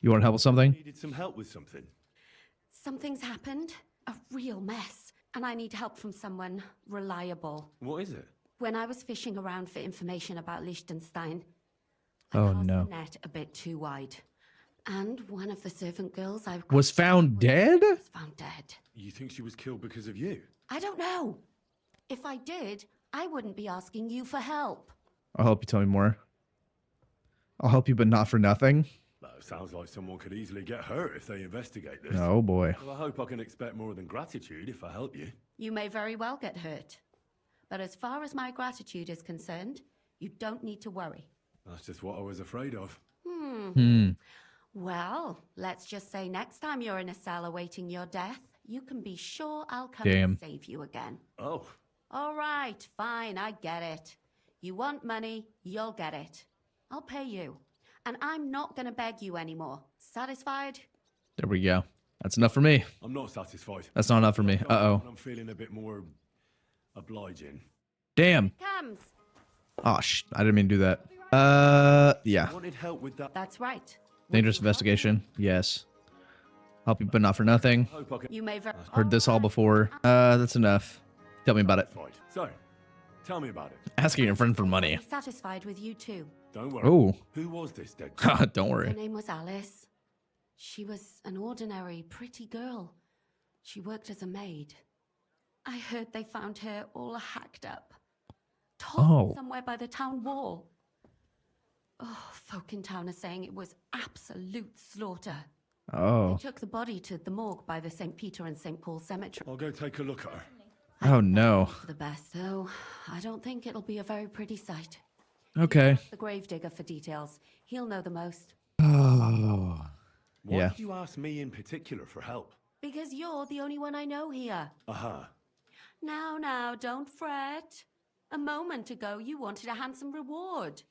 You want help with something? Needed some help with something. Something's happened. A real mess. And I need help from someone reliable. What is it? When I was fishing around for information about Liechtenstein, I Oh, cast no. the net a bit too wide. And one of the servant girls I Was found dead? was found dead. You think she was killed because of you? I don't know. If I did, I wouldn't be asking you for help. I'll help you tell me more. I'll help you, but not for nothing. That sounds like someone could easily get hurt if they investigate this. Oh, boy. Well, I hope I can expect more than gratitude if I help you. You may very well get hurt. But as far as my gratitude is concerned, you don't need to worry. That's just what I was afraid of. Well, let's just say next time you're in a cell awaiting your death, you can be sure I'll come Damn. and save you again. Oh, All right, fine, I get it. You want money, you'll get it. I'll pay you. And I'm not gonna beg you anymore. Satisfied? There we go. That's enough for me. I'm not satisfied. That's not enough for me. Uh-oh. I'm feeling a bit more obliging. Damn. Comes. Oh, I didn't mean to do that. Yeah. I wanted help with that. That's right. Dangerous investigation. Yes. Help you, but not for nothing. Hope I can. You may very Heard this all before. That's enough. Tell me about it. Right. So, tell me about it. Asking your friend for money. be satisfied with you too. Don't worry. Oh. Who was this dead? Don't Her worry. name was Alice. She was an ordinary, pretty girl. She worked as a maid. I heard they found her all hacked up. Tossed Oh. somewhere by the town wall. Oh, folk in town are saying it was absolute slaughter. They Oh. took the body to the morgue by the St. Peter and St. Paul cemetery. I'll go take a look at her. Oh, no. For the best, though. I don't think it'll be a very pretty sight. Okay. The Gravedigger for details. He'll know the most. Oh. Why Yeah. did you ask me in particular for help? Because you're the only one I know here. Aha. Now, don't fret. A moment ago, you wanted a handsome reward.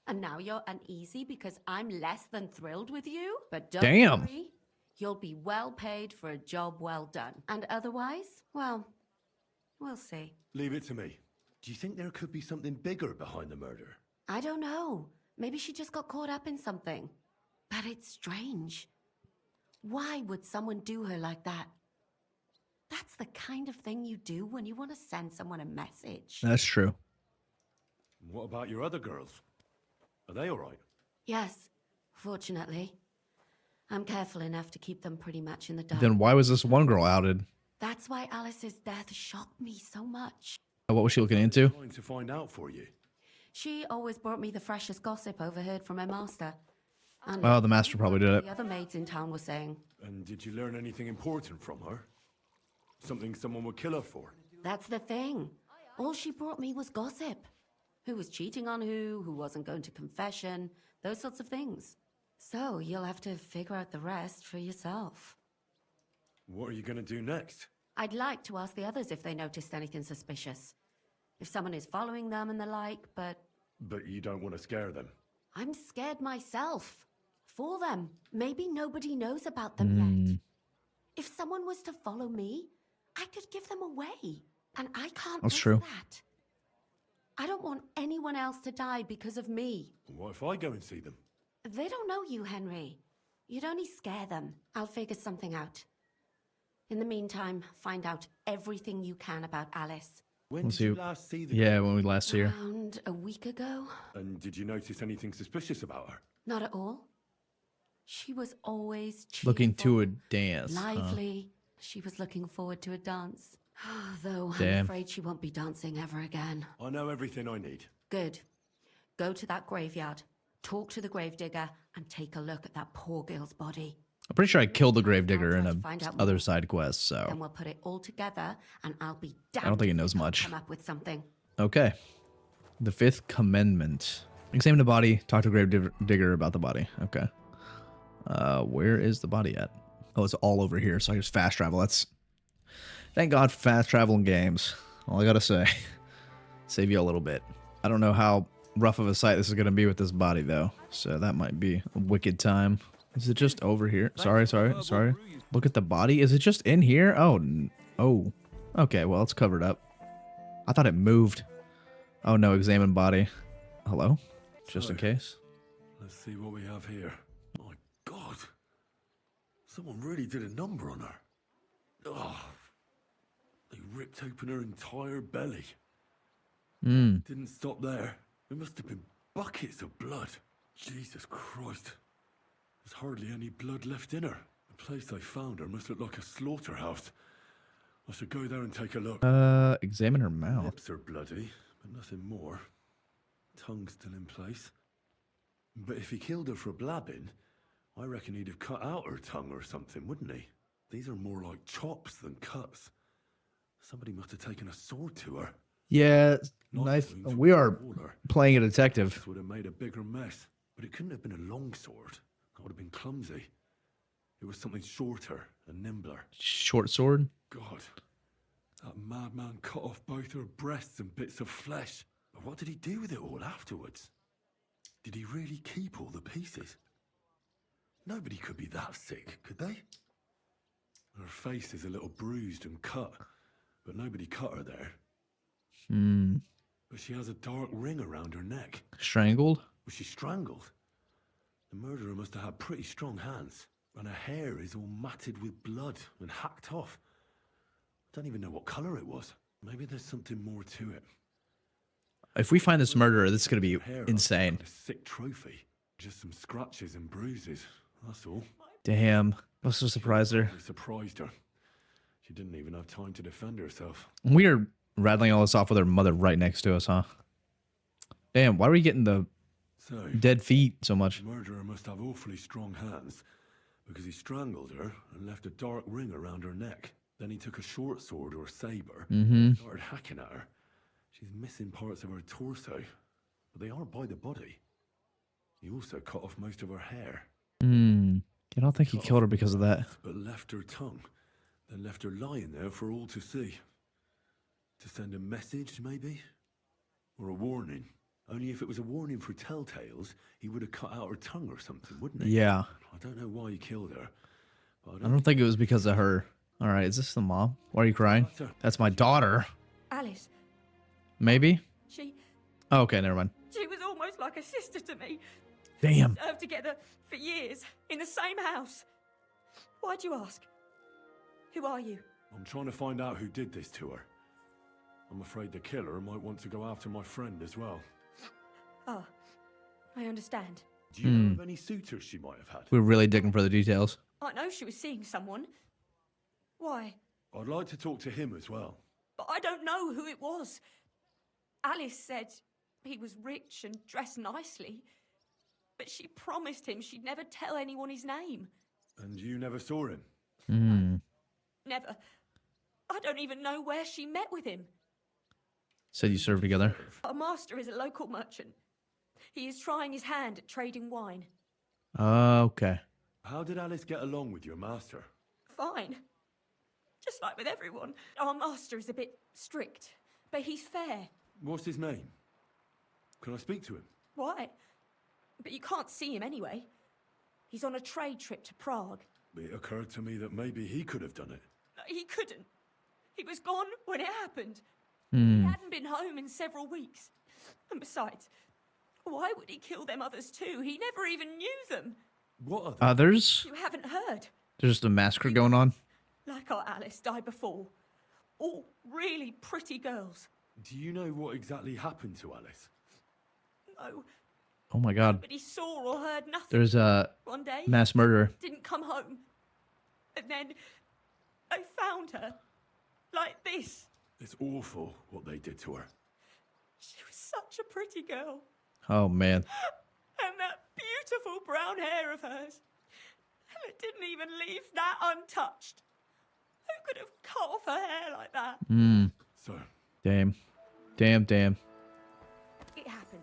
And now you're uneasy because I'm less than thrilled with you? But don't Damn. worry. You'll be well paid for a job well done. And otherwise, well, we'll see. Leave it to me. Do you think there could be something bigger behind the murder? I don't know. Maybe she just got caught up in something. But it's strange. Why would someone do her like that? That's the kind of thing you do when you want to send someone a message. That's true. What about your other girls? Are they all right? Yes, fortunately. I'm careful enough to keep them pretty much in the dark. Then why was this one girl outed? That's why Alice's death shocked me so much. What was she looking into? Trying to find out for you. She always brought me the freshest gossip overheard from her master. And Oh, the master probably did it. the other maids in town were saying. And did you learn anything important from her? Something someone would kill her for? That's the thing. All she brought me was gossip. Who was cheating on who wasn't going to confession, those sorts of things. So you'll have to figure out the rest for yourself. What are you going to do next? I'd like to ask the others if they noticed anything suspicious. If someone is following them and the like, but But you don't want to scare them. I'm scared myself. For them. Maybe nobody knows about them yet. If someone was to follow me, I could give them away. And I can't That's risk true. that. I don't want anyone else to die because of me. What if I go and see them? They don't know you, Henry. You'd only scare them. I'll figure something out. In the meantime, find out everything you can about Alice. When Let's did you see. last see them? Yeah, when we last see her. Around a week ago? And did you notice anything suspicious about her? Not at all. She was always Looking to a cheerful, dance. lively. She was looking forward to a dance. Though Damn. I'm afraid she won't be dancing ever again. I know everything I need. Good. Go to that graveyard, talk to the gravedigger, and take a look at that poor girl's body. I'm pretty sure I killed the Gravedigger in a Find out other more. side quest, Then so we'll put it all together, and I'll be damned. I don't think he if knows we can't much. Come up with something. Okay. The Fifth Commandment. Examine the body, talk to Gravedigger about the body. Okay. Where is the body at? Oh, it's all over here, so I just fast travel. That's... Thank God for fast travel in games. All I gotta say. Save you a little bit. I don't know how rough of a sight this is gonna be with this body, though. So that might be a wicked time. Is it just over here? Sorry. Look at the body. Is it just in here? Oh. Okay, well, it's covered up. I thought it moved. Oh, no. Examine body. Hello? Just in case. Let's see what we have here. My God. Someone really did a number on her. Oh, they ripped open her entire belly. Didn't stop there. There must have been buckets of blood. Jesus Christ. There's hardly any blood left in her. The place I found her must look like a slaughterhouse. I should go there and take a look. Examine her mouth. Lips are bloody, but nothing more. Tongue still in place. But if he killed her for blabbing, I reckon he'd have cut out her tongue or something, wouldn't he? These are more like chops than cuts. Somebody must have taken a sword to her. Yeah, knife. wounds We would are maul her. playing a detective. This would have made a bigger mess. But it couldn't have been a long sword. That would have been clumsy. It was something shorter and nimbler. Short sword. God, that madman cut off both her breasts and bits of flesh. But what did he do with it all afterwards? Did he really keep all the pieces? Nobody could be that sick, could they? Her face is a little bruised and cut, but nobody cut her there. But she has a dark ring around her neck. Strangled. Was she strangled? The murderer must have had pretty strong hands, and her hair is all matted with blood and hacked off. I don't even know what color it was. Maybe there's something more to it. If we find this murderer, this is gonna be Hair insane. a sick trophy. Just some scratches and bruises. That's all. Damn. Must have surprised her. It surprised her. She didn't even have time to defend herself. We are rattling all this off with her mother right next to us, huh? Damn, why are we getting the So, dead feet so much? the murderer must have awfully strong hands, because he strangled her and left a dark ring around her neck. Then he took a short sword or saber and started hacking at her. She's missing parts of her torso, but they aren't by the body. He also cut off most of her hair. I don't think he killed her because of that. But left her tongue, then left her lying there for all to see. To send a message, maybe? Or a warning. Only if it was a warning for telltales, he would have cut out her tongue or something, wouldn't he? Yeah. I don't know why he killed her. But I don't think it was because of her. All right, is this the mom? Why are you crying? That's my daughter. Alice, Maybe? she Oh, okay, never mind. was almost like a sister to me. Damn. Served together for years in the same house. Why'd you ask? Who are you? I'm trying to find out who did this to her. I'm afraid the killer might want to go after my friend as well. Ah, I understand. Do you know of any suitors she might have had? We're really digging for the details. I know she was seeing someone. Why? I'd like to talk to him as well. But I don't know who it was. Alice said he was rich and dressed nicely. But she promised him she'd never tell anyone his name. And you never saw him? Never. I don't even know where she met with him. Said you served together. Our master is a local merchant. He is trying his hand at trading wine. Okay. How did Alice get along with your master? Fine. Just like with everyone. Our master is a bit strict, but he's fair. What's his name? Can I speak to him? Why? But you can't see him anyway. He's on a trade trip to Prague. It occurred to me that maybe he could have done it. No, he couldn't. He was gone when it happened. He hadn't been home in several weeks. And besides, why would he kill them others too? He never even knew them. What are they? Others? You haven't heard. There's just a massacre going on. Like our Alice died before. All really pretty girls. Do you know what exactly happened to Alice? No, Oh my god. but he saw or heard nothing. There's a One day, mass murder. didn't come home. And then I found her. Like this. It's awful what they did to her. She was such a pretty girl. Oh man. And that beautiful brown hair of hers. And it didn't even leave that untouched. Who could have cut off her hair like that? So, Damn. Damn. It happened.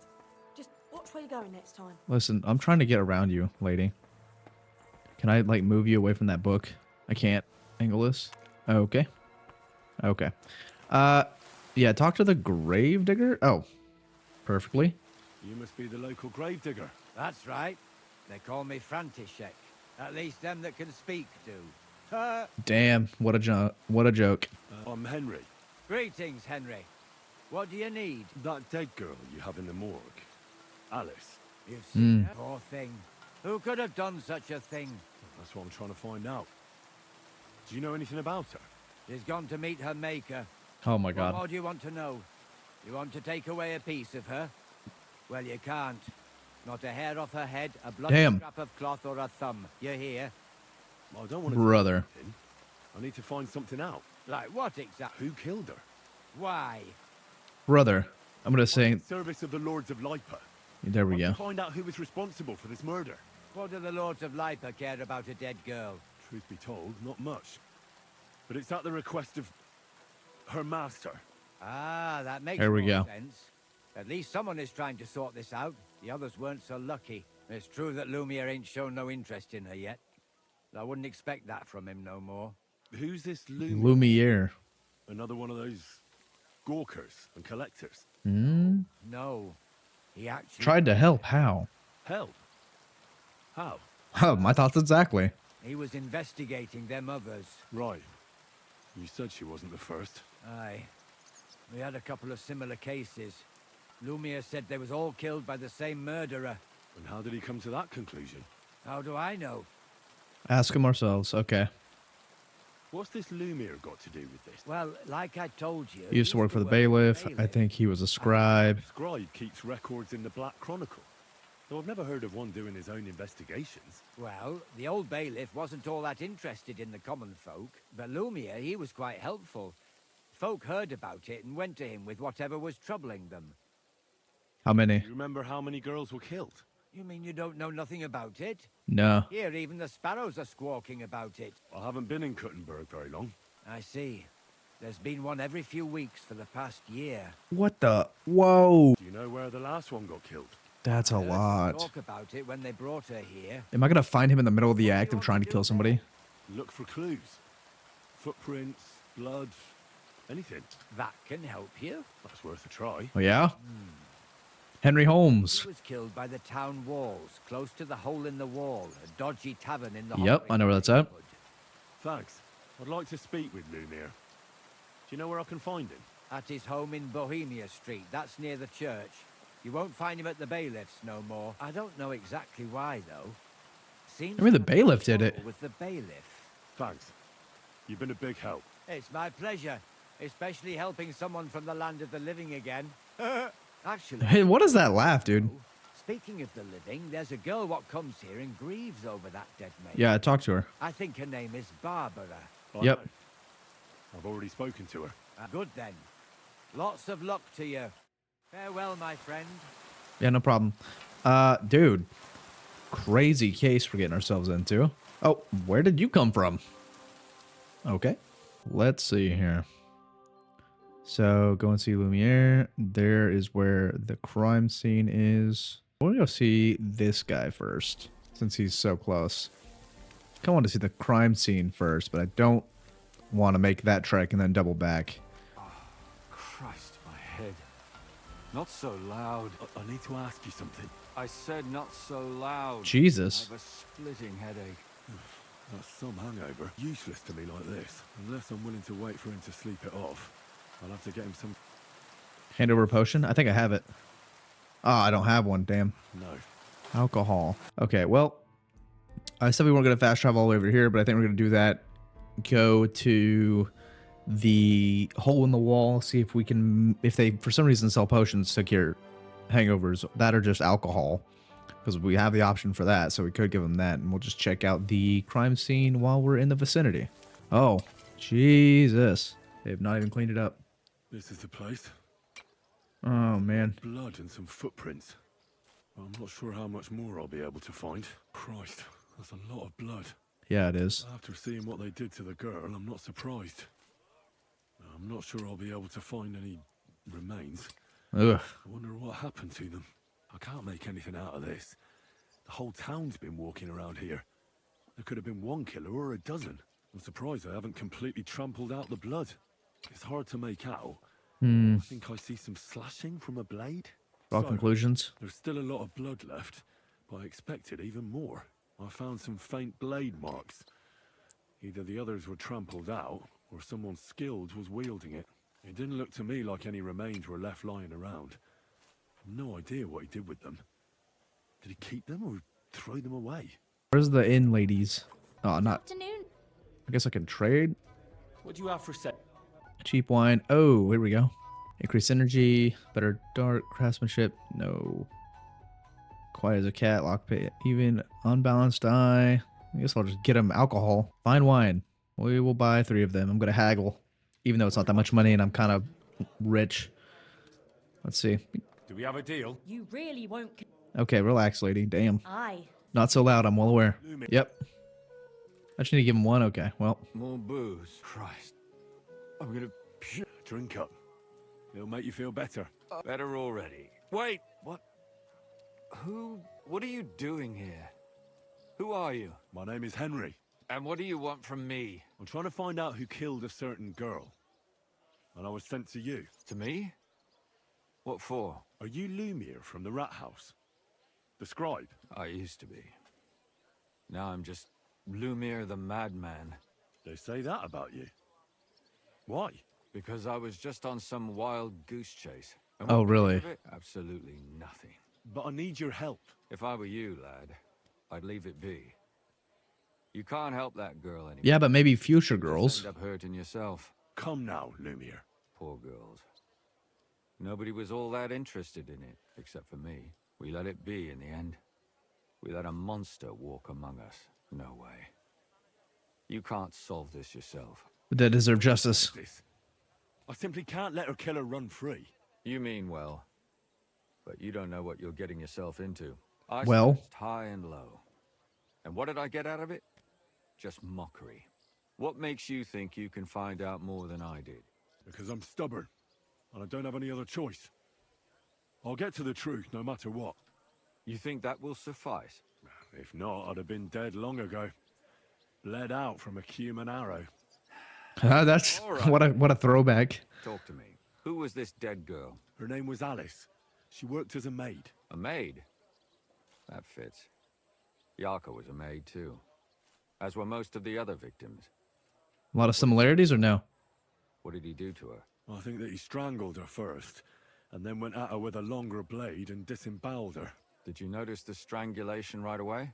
Just watch where you're going next time. Listen, I'm trying to get around you, lady. Can I, like, move you away from that book? I can't angle this. Okay. Yeah, talk to the Gravedigger. Oh, perfectly. you must be the local gravedigger. That's right. They call me Frantishek. At least them that can speak do. Damn, what a joke. I'm Henry. Greetings, Henry. What do you need? That dead girl you have in the morgue. Alice. You've seen her? Poor thing. Who could have done such a thing? That's what I'm trying to find out. Do you know anything about her? She's gone to meet her maker. Oh my What god. more do you want to know? You want to take away a piece of her? Well, you can't. Not a hair off her head, a bloody Damn. scrap of cloth or a thumb. You hear? Well, I don't want to Brother. do anything. I need to find something out. Like what exactly? Who killed her? Why? Brother. I'm gonna say. In service of the Lords of Lipa. There we I want go. to find out who was responsible for this murder. What do the Lords of Lipa care about a dead girl? Truth be told, not much. But it's at the request of her master. Ah, that makes There we more go. sense. At least someone is trying to sort this out. The others weren't so lucky. It's true that Lumir ain't shown no interest in her yet. I wouldn't expect that from him no more. Who's this Lumir? Lumiere. Another one of those gawkers and collectors. Hmm. No. He actually Tried to help. How? Help? How? Oh, my thoughts exactly. He was investigating them others. Right. You said she wasn't the first. Aye. We had a couple of similar cases. Lumir said they was all killed by the same murderer. And how did he come to that conclusion? How do I know? Ask him ourselves. Okay. What's this Lumir got to do with this? Well, like I told you... He used to work for the bailiff. I think he was a scribe. Scribe keeps records in the Black Chronicle. Though I've never heard of one doing his own investigations. Well, the old bailiff wasn't all that interested in the common folk, but Lumir, he was quite helpful. Folk heard about it and went to him with whatever was troubling them. How many? You remember how many girls were killed? You mean you don't know nothing about it? No. Here, even the sparrows are squawking about it. I haven't been in Kuttenberg very long. I see. There's been one every few weeks for the past year. What the? Whoa. Do you know where the last one got killed? That's a I heard some lot. talk about it when they brought her here. Am I gonna find him in the middle of the act of trying to kill somebody? Look for clues. Footprints, blood, anything. That can help you. That's worth a try. Oh yeah. Henry Holmes. He was killed by the town walls, close to the hole in the wall, a dodgy tavern in the Yep, I know where that's at. neighborhood. Thanks. I'd like to speak with Lumir. Do you know where I can find him? At his home in Bohemia Street, that's near the church. You won't find him at the bailiff's no more. I don't know exactly why, though. Seems I mean, the to have bailiff did it. trouble with the bailiff. Thanks. You've been a big help. It's my pleasure, especially helping someone from the land of the living again. Actually, Hey, what is that laugh, dude? speaking of the living, there's a girl what comes here and grieves over that dead mate. Yeah, I talked to her. I think her name is Barbara. I Yep. know. I've already spoken to her. Good then. Lots of luck to you. Farewell, my friend. Yeah, no problem. Dude. Crazy case we're getting ourselves into. Oh, where did you come from? Okay. Let's see here. So, go and see Lumiere. There is where the crime scene is. We'll go see this guy first, since he's so close. I kind of want to see the crime scene first, but I don't want to make that trek and then double back. Christ, my head. Not so loud. I need to ask you something. I said not so loud. Jesus. I have a splitting headache. That's some hangover. Useless to me like this. Unless I'm willing to wait for him to sleep it off. I'll have to get him some... Hand over a potion? I think I have it. Oh, I don't have one, damn. No. Alcohol. Okay, well, I said we weren't going to fast travel all the way over here, but I think we're going to do that. Go to the hole in the wall, see if we can, if they, for some reason, sell potions to cure hangovers that are just alcohol. Because we have the option for that, so we could give them that. And we'll just check out the crime scene while we're in the vicinity. Oh, Jesus. They've not even cleaned it up. This is the place. Oh, man. Blood and some footprints. I'm not sure how much more I'll be able to find. Christ, that's a lot of blood. Yeah, it is. After seeing what they did to the girl, I'm not surprised. I'm not sure I'll be able to find any remains. Ugh. I wonder what happened to them. I can't make anything out of this. The whole town's been walking around here. There could have been one killer or a dozen. I'm surprised I haven't completely trampled out the blood. It's hard to make out. I think I see some slashing from a blade. All So, conclusions. there's still a lot of blood left, but I expected even more. I found some faint blade marks. Either the others were trampled out, or someone skilled was wielding it. It didn't look to me like any remains were left lying around. I've no idea what he did with them. Did he keep them or throw them away? Where's the inn, ladies? Oh, not. Afternoon. I guess I can trade. What do you have for set? Cheap wine. Oh, here we go. Increased energy. Better dark craftsmanship. No. Quiet as a cat. Lock pay. Even unbalanced eye. I guess I'll just get him alcohol. Fine wine. We will buy 3 of them. I'm gonna haggle, even though it's not that much money and I'm kind of rich. Let's see. Do we have a deal? You really won't. Okay, relax, lady. Damn. Aye. Not so loud. I'm well aware. Yep. I just need to give him 1. Okay. Well. More booze. Christ. I'm gonna Drink up. It'll make you feel better. better already. Wait, what? What are you doing here? Who are you? My name is Henry. And what do you want from me? I'm trying to find out who killed a certain girl. And I was sent to you. To me? What for? Are you Lumir from the rat house? The scribe? I used to be. Now I'm just Lumir the madman. They say that about you. Why? Because I was just on some wild goose chase. And Oh, what came really? of it? Absolutely nothing. But I need your help. If I were you, lad, I'd leave it be. You can't help that girl anymore. Yeah, but maybe future You'll girls. end up hurting yourself. Come now, Lumir. Poor girls. Nobody was all that interested in it, except for me. We let it be in the end. We let a monster walk among us. No way. You can't solve this yourself. But they deserve justice. This. I simply can't let her killer run free. You mean well. But you don't know what you're getting yourself into. I Well. searched high and low. And what did I get out of it? Just mockery. What makes you think you can find out more than I did? Because I'm stubborn. And I don't have any other choice. I'll get to the truth no matter what. You think that will suffice? If not, I'd have been dead long ago. Bled out from a human arrow. That's All right. what a throwback. Talk to me. Who was this dead girl? Her name was Alice. She worked as a maid. A maid? That fits. Jarka was a maid too. As were most of the other victims. A lot of similarities or no? What did he do to her? I think that he strangled her first, and then went at her with a longer blade and disemboweled her. Did you notice the strangulation right away?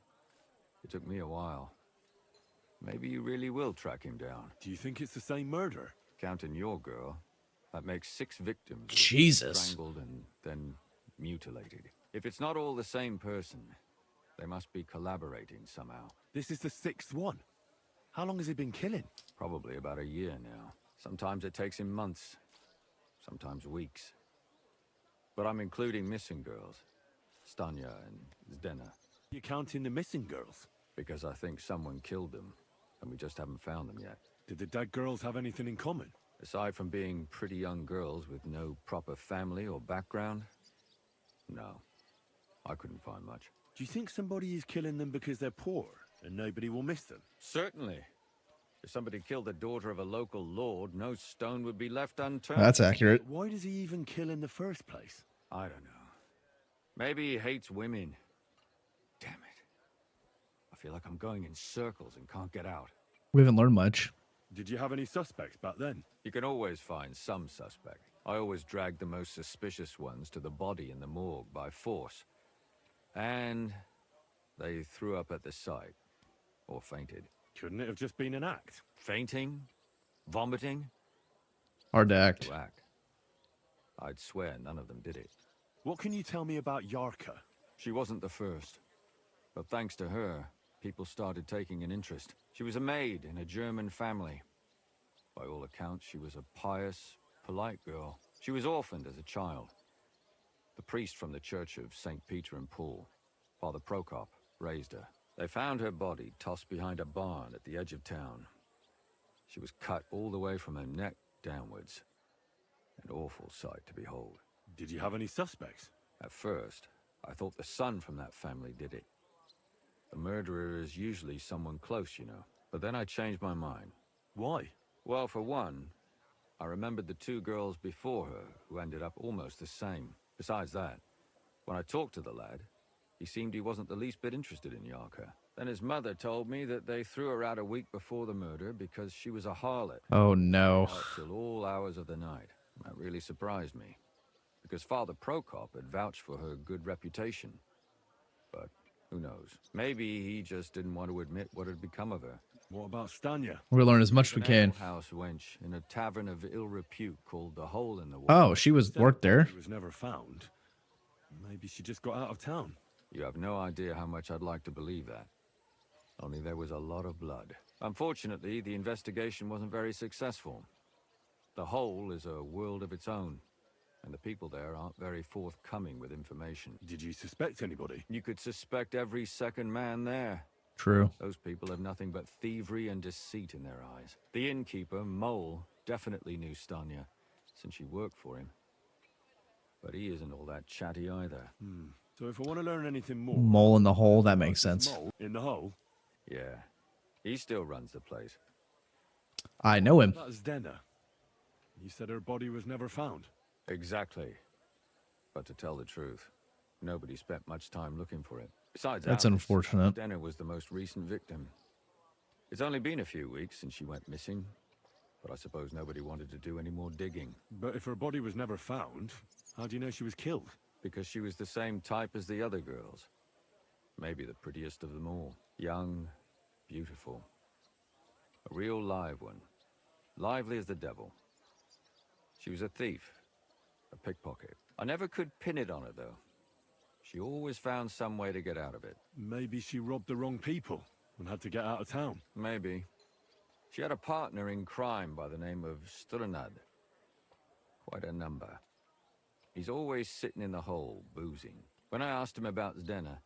It took me a while. Maybe you really will track him down. Do you think it's the same murder? Counting your girl, that makes 6 victims. Jesus. Strangled and then mutilated. If it's not all the same person, they must be collaborating somehow. This is the 6th one. How long has he been killing? Probably about a year now. Sometimes it takes him months. Sometimes weeks. But I'm including missing girls. Stanya and Zdena. You're counting the missing girls. Because I think someone killed them, and we just haven't found them yet. Did the dead girls have anything in common? Aside from being pretty young girls with no proper family or background, no. I couldn't find much. Do you think somebody is killing them because they're poor and nobody will miss them? Certainly. If somebody killed the daughter of a local lord, no stone would be left unturned. That's accurate. Why does he even kill in the first place? I don't know. Maybe he hates women. Damn it. I feel like I'm going in circles and can't get out. We haven't learned much. Did you have any suspects back then? You can always find some suspect. I always dragged the most suspicious ones to the body in the morgue by force. And they threw up at the sight. Or fainted. Couldn't it have just been an act? Fainting? Vomiting? Hard to act. To act. I'd swear none of them did it. What can you tell me about Jarka? She wasn't the first. But thanks to her, people started taking an interest. She was a maid in a German family. By all accounts, she was a pious, polite girl. She was orphaned as a child. The priest from the Church of St. Peter and Paul, Father Prokop, raised her. They found her body tossed behind a barn at the edge of town. She was cut all the way from her neck downwards. An awful sight to behold. Did you have any suspects? At first, I thought the son from that family did it. The murderer is usually someone close, you know. But then I changed my mind. Why? Well, for one, I remembered the 2 girls before her who ended up almost the same. Besides that, when I talked to the lad, he seemed he wasn't the least bit interested in Jarka. Then his mother told me that they threw her out a week before the murder because she was a harlot. Oh no. Out till all hours of the night. That really surprised me. Because Father Prokop had vouched for her good reputation. But Who knows? Maybe he just didn't want to admit what had become of her. What about Stanya? We'll learn as much She as we was an can. alehouse wench in a tavern of ill repute called the Hole in the Wall. Oh, she was Said worked the there. body was never found. Maybe she just got out of town. You have no idea how much I'd like to believe that. Only there was a lot of blood. Unfortunately, the investigation wasn't very successful. The Hole is a world of its own, and the people there aren't very forthcoming with information. Did you suspect anybody? You could suspect every second man there. True. Those people have nothing but thievery and deceit in their eyes. The innkeeper, Mole, definitely knew Stanya, since she worked for him. But he isn't all that chatty either. So if I want to learn anything more... Mole in the hole, that makes about this sense. mole in the hole? Yeah, he still runs the place. I know him. That's Denna. You said her body was never found. Exactly. But to tell the truth, nobody spent much time looking for it. Besides That's Alice, unfortunate. Denna was the most recent victim. It's only been a few weeks since she went missing, but I suppose nobody wanted to do any more digging. But if her body was never found, how do you know she was killed? Because she was the same type as the other girls. Maybe the prettiest of them all. Young, beautiful. A real live one. Lively as the devil. She was a thief. A pickpocket. I never could pin it on her, though. She always found some way to get out of it. Maybe she robbed the wrong people and had to get out of town. Maybe. She had a partner in crime by the name of Strunad. Quite a number. He's always sitting in the hole, boozing. When I asked him about Zdena,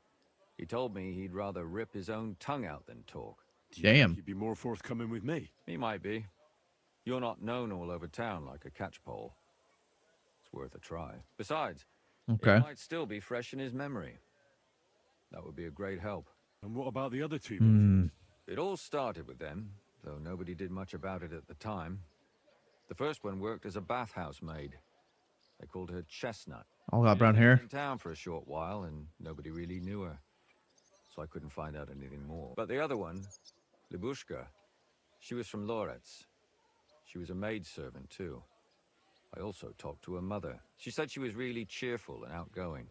he told me he'd rather rip his own tongue out than talk. Do you think Damn. he'd be more forthcoming with me? He might be. You're not known all over town like a catchpole. It's worth a try. Besides, Okay. it might still be fresh in his memory. That would be a great help. And what about the other two? Hmm. It all started with them, though nobody did much about it at the time. The first one worked as a bathhouse maid. They called her Chestnut. All got She brown lived hair. in town for a short while, and nobody really knew her. So I couldn't find out anything more. But the other one, Libushka, she was from Loretz. She was a maidservant, too. I also talked to her mother. She said she was really cheerful and outgoing.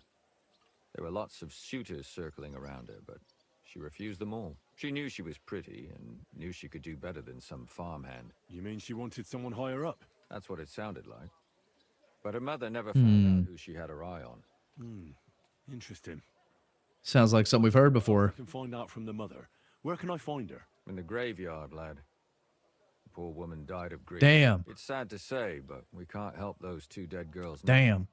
There were lots of suitors circling around her, but she refused them all. She knew she was pretty and knew she could do better than some farmhand. You mean she wanted someone higher up? That's what it sounded like. But her mother never found Hmm. out who she had her eye on. Interesting. Sounds like something we've heard before. I can find out from the mother. Where can I find her? In the graveyard, lad. The poor woman died of grief. Damn. It's sad to say, but we can't help those two dead girls now. Damn.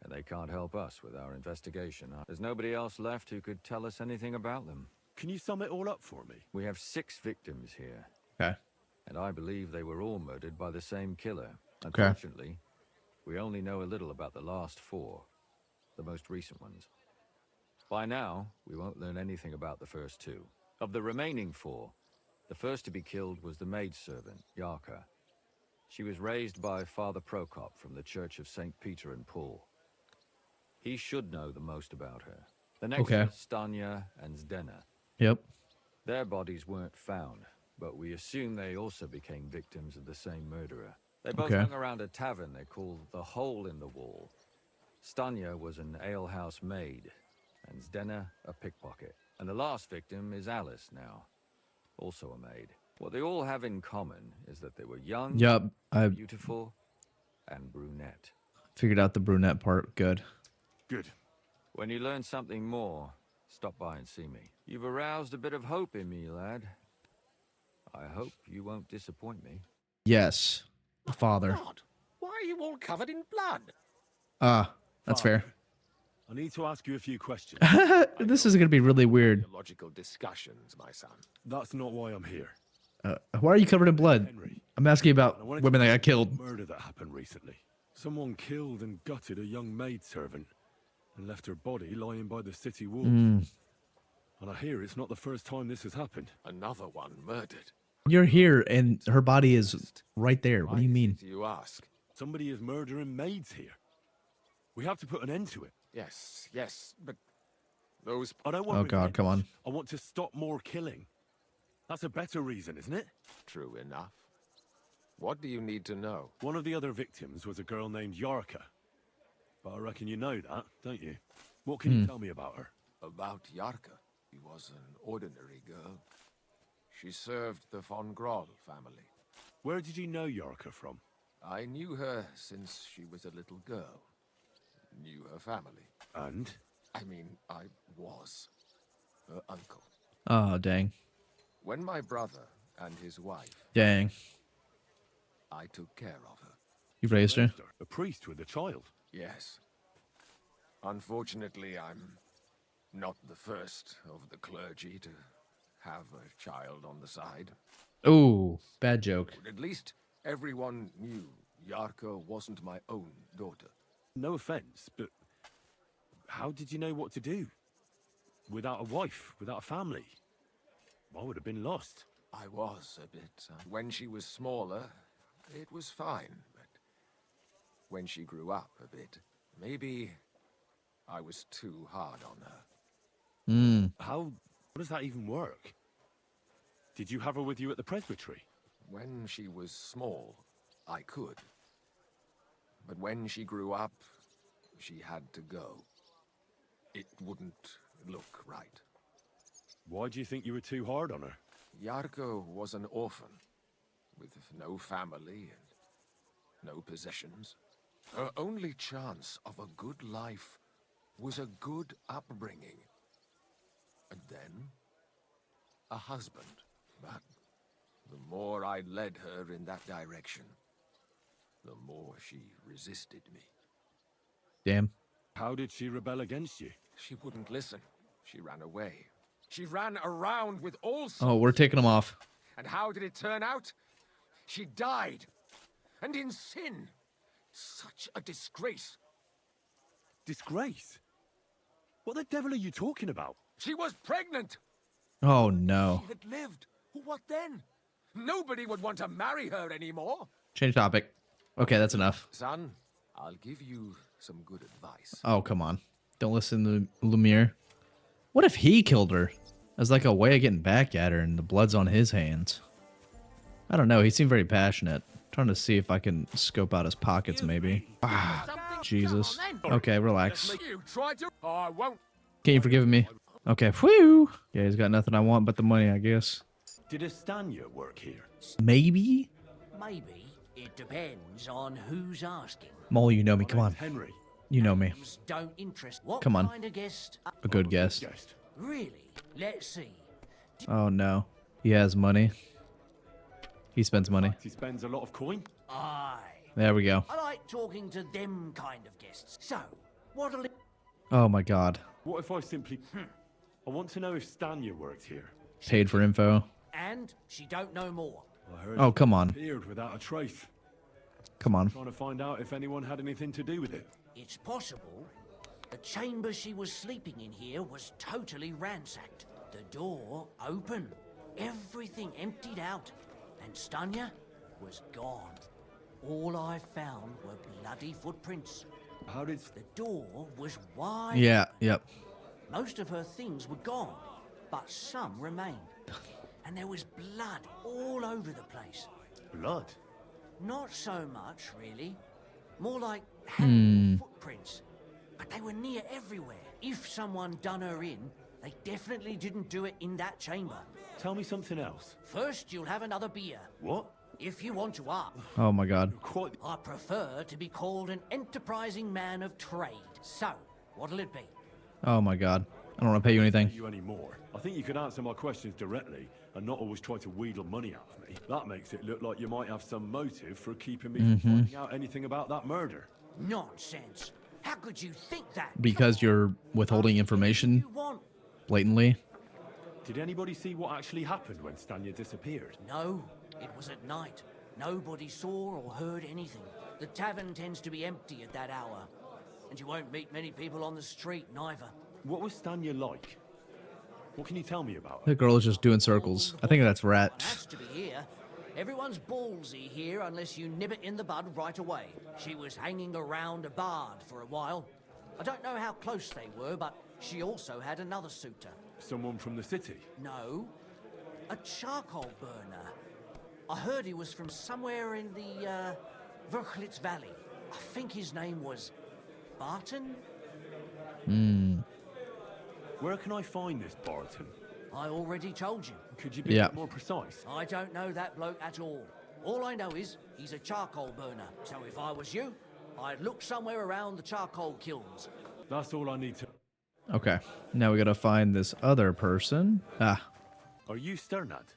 And they can't help us with our investigation. There's nobody else left who could tell us anything about them. Can you sum it all up for me? We have 6 victims here, Okay. and I believe they were all murdered by the same killer. Okay. Unfortunately, we only know a little about the last 4, the most recent ones. By now, we won't learn anything about the first 2. Of the remaining 4, the first to be killed was the maidservant, Jarka. She was raised by Father Prokop from the Church of St. Peter and Paul. He should know the most about her. The next Okay. are Stanya and Zdena. Yep. Their bodies weren't found, but we assume they also became victims of the same murderer. They both Okay. hung around a tavern they called the Hole in the Wall. Stanya was an alehouse maid, and Zdena a pickpocket. And the last victim is Alice now, also a maid. What they all have in common is that they were young, Yep. I beautiful, and brunette. figured out the brunette part. Good. Good. When you learn something more, stop by and see me. You've aroused a bit of hope in me, lad. I hope you won't disappoint me. Yes. Father. God, why are you all covered in blood? That's fair. I need to ask you a few questions. This is gonna be really weird. Theological discussions, my son. That's not why I'm here. Why are you covered in blood? Henry. I'm asking I about wanted women to that got ask you about killed. the murder that happened recently. Someone killed and gutted a young maidservant and left her body lying by the city walls. And I hear it's not the first time this has happened. Another one murdered. You're here, and her body is right there. What do you Why is mean? it you ask? Somebody is murdering maids here. We have to put an end to it. Yes, but those... I don't want Oh, God, revenge. come on. I want to stop more killing. That's a better reason, isn't it? True enough. What do you need to know? One of the other victims was a girl named Jarka. But I reckon you know that, don't you? What can you tell me about her? About Jarka. She was an ordinary girl. She served the von Groll family. Where did you know Jarka from? I knew her since she was a little girl. Knew her family. And? I mean, I was her uncle. Oh, dang. When my brother and his wife, Dang. I took care of her. You raised her? A priest with a child? Yes. Unfortunately, I'm not the first of the clergy to have a child on the side. Ooh, bad joke. At least everyone knew Jarka wasn't my own daughter. No offense, but how did you know what to do? Without a wife, without a family? I would have been lost. I was a bit. When she was smaller, it was fine, but when she grew up a bit, maybe I was too hard on her. How does that even work? Did you have her with you at the presbytery? When she was small, I could. But when she grew up, she had to go. It wouldn't look right. Why do you think you were too hard on her? Jarka was an orphan, with no family and no possessions. Her only chance of a good life was a good upbringing. And then, a husband. But the more I led her in that direction, the more she resisted me. Damn. How did she rebel against you? She wouldn't listen. She ran away. She ran around with all sorts. Oh, we're taking them off. And how did it turn out? She died. And in sin. Such a disgrace. Disgrace? What the devil are you talking about? She was pregnant. Oh, no. She had lived. What then? Nobody would want to marry her anymore. Change topic. Okay, that's enough. Son, I'll give you some good advice. Oh, come on. Don't listen to Lumir. What if he killed her? As like a way of getting back at her and the blood's on his hands. I don't know. He seemed very passionate. Trying to see if I can scope out his pockets, maybe. Ah, Jesus. Okay, relax. You tried to... Oh, I won't. Can you forgive me? Okay, whew. Yeah, he's got nothing I want but the money, I guess. Did Estania work here? Maybe? Maybe. It depends on who's asking. Mole, you know me. Come on. Henry. You know me. Names don't interest. What Come on. kind of guest? A good guess. Guest. Really? Let's see. Oh, no. He has money. He spends money. He spends a lot of coin? Aye. There we go. I like talking to them kind of guests. So, what'll it... Oh, my God. What if I simply... I want to know if Stanya works here. Paid for info. And she don't know more. I heard Oh, come on. appeared without a trace. Come on. Trying to find out if anyone had anything to do with it. It's possible. The chamber she was sleeping in here was totally ransacked. The door open. Everything emptied out. And Stanya was gone. All I found were bloody footprints. How did... The door was wide. Yeah, yep. Most of her things were gone, but some remained. And there was blood all over the place. Blood? Not so much, really. More like hand footprints. But they were near everywhere. If someone done her in, they definitely didn't do it in that chamber. Tell me something else. First, you'll have another beer. What? If you want to up. Oh, my God. Quite... I prefer to be called an enterprising man of trade. So, what'll it be? Oh, my God. I don't want to pay you anything. you anymore. I think you could answer my questions directly and not always try to wheedle money out of me. That makes it look like you might have some motive for keeping me from finding out anything about that murder. Nonsense. How could you think that? Because you're withholding information You want? blatantly. Did anybody see what actually happened when Stanya disappeared? No, it was at night. Nobody saw or heard anything. The tavern tends to be empty at that hour. And you won't meet many people on the street, neither. What was Stanya like? What can you tell me about her? The girl is just doing circles. I think that's Rat. Has to be here. Everyone's ballsy here unless you nib it in the bud right away. She was hanging around a bard for a while. I don't know how close they were, but she also had another suitor. Someone from the city? No, a charcoal burner. I heard he was from somewhere in the, Verchlitz Valley. I think his name was Barton? Where can I find this Barton? I already told you. Could you be a bit more precise? I don't know that bloke at all. All I know is he's a charcoal burner. So if I was you, I'd look somewhere around the charcoal kilns. That's all I need to... Okay. Now we gotta find this other person. Ah. Are you Sternad?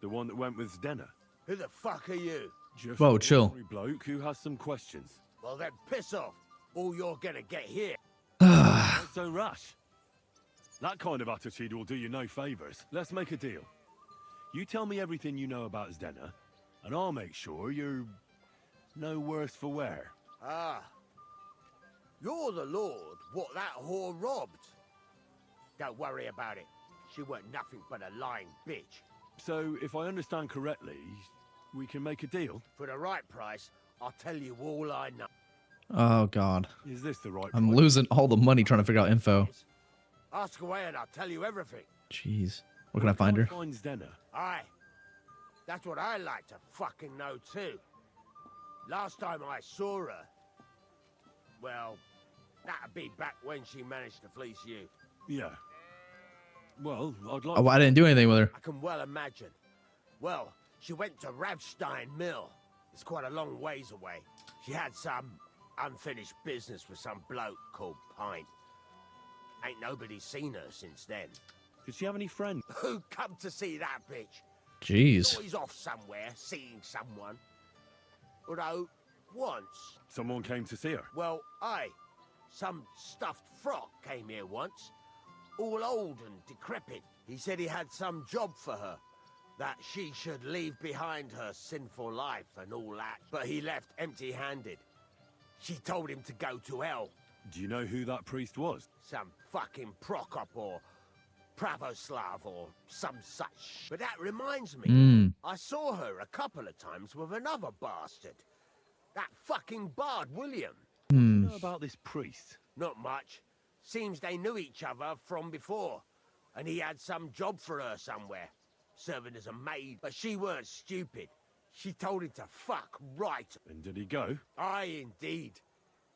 The one that went with Zdenna? Who the fuck are you? Just Whoa, an chill. ordinary bloke who has some questions. Well then piss off. All you're gonna get here. Not so rash. That kind of attitude will do you no favors. Let's make a deal. You tell me everything you know about Zdenna, and I'll make sure you're no worse for wear. Ah. You're the lord what that whore robbed. Don't worry about it. She weren't nothing but a lying bitch. So, if I understand correctly, we can make a deal? For the right price, I'll tell you all I know. Oh God. Is this the right I'm price? losing all the money trying to figure out info. Ask away and I'll tell you everything. Jeez. Where can I find her? Find Zdenna. Aye. That's what I like to fucking know too. Last time I saw her, well, that'd be back when she managed to fleece you. Yeah. Well, I'd like... Oh, I didn't do anything with her. I can well imagine. Well, she went to Ravstein Mill. It's quite a long ways away. She had some unfinished business with some bloke called Pine. Ain't nobody seen her since then. Did she have any friends? Who come to see that bitch? Jeez. Always off somewhere, seeing someone. Although, once, Someone came to see her. well, aye, some stuffed frock came here once. All old and decrepit. He said he had some job for her. That she should leave behind her sinful life and all that. But he left empty-handed. She told him to go to hell. Do you know who that priest was? Some fucking Prokop or Pravoslav or some such. But that reminds me, I saw her a couple of times with another bastard. That fucking bard, William. What do you know about this priest? Not much. Seems they knew each other from before. And he had some job for her somewhere. Serving as a maid. But she weren't stupid. She told him to fuck right. And did he go? Aye, indeed.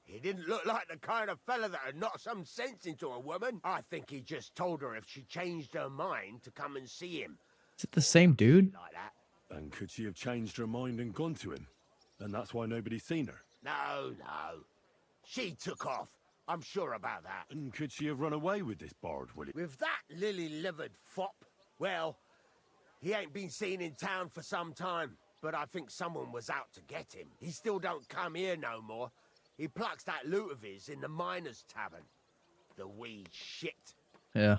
He didn't look like the kind of fella that had knocked some sense into a woman. I think he just told her if she changed her mind to come and see him. Is it the same dude? Like that. And could she have changed her mind and gone to him? And that's why nobody's seen her? No. She took off. I'm sure about that. And could she have run away with this bard, Willie? With that lily-livered fop, well, he ain't been seen in town for some time. But I think someone was out to get him. He still don't come here no more. He plucks that loot of his in the miners' tavern. The wee shit. Yeah.